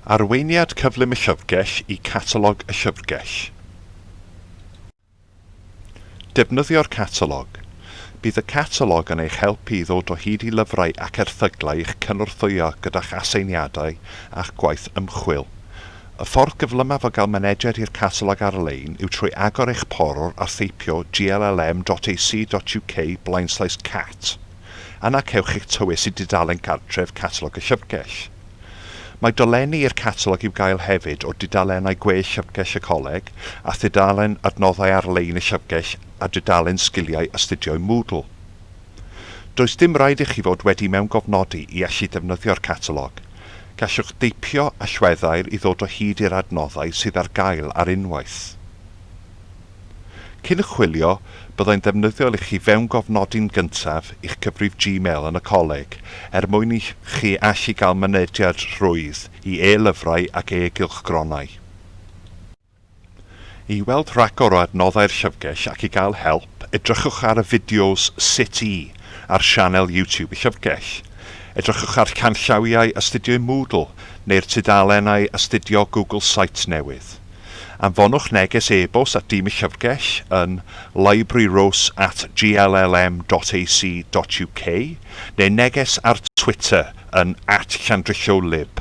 Arweiniad cyflym y llyfrgell i catalog y llyfrgell. Defnyddio'r catalog. Bydd y catalog yn eich helpu i ddod o hyd i lyfrau ac erthyglau i'ch cynorthwyo gyda'ch aseiniadau a'ch gwaith ymchwil. Y ffordd gyflymaf o gael mynediad i'r catalog ar-lein yw trwy agor eich porwr a theipio gllm.ac.uk/cat. Yna cewch eich tywys i dudalen cartref catalog y llyfrgell. Mae dolenni i'r catalog i'w gael hefyd o dudalennau gwe llyfrgell y coleg a thudalen adnoddau ar-lein y llyfrgell a dudalen sgiliau astudio Moodle. Does dim rhaid i chi fod wedi mewn gofnodi i allu defnyddio'r catalog. Gallwch deipio allweddau'r i ddod o hyd i'r adnoddau sydd ar gael ar unwaith. Cyn y chwilio, byddai'n ddefnyddiol i chi fewn gofnodi'n gyntaf i'ch cyfrif Gmail yn y coleg mwyn i chi allu gael mynediad rhwydd i e-lyfrau ac e-gylchgronau. I weld rhagor o adnoddau'r llyfrgell ac i gael help, edrychwch ar y fideos Sut I ar sianel YouTube y llyfrgell. Edrychwch ar canllawiau astudio Moodle neu'r tudalennau astudio Google Sites newydd. Anfonwch neges e-bost at dîm y llyfrgell yn libraryros@gllm.ac.uk neu neges ar Twitter yn @llandrilliolib.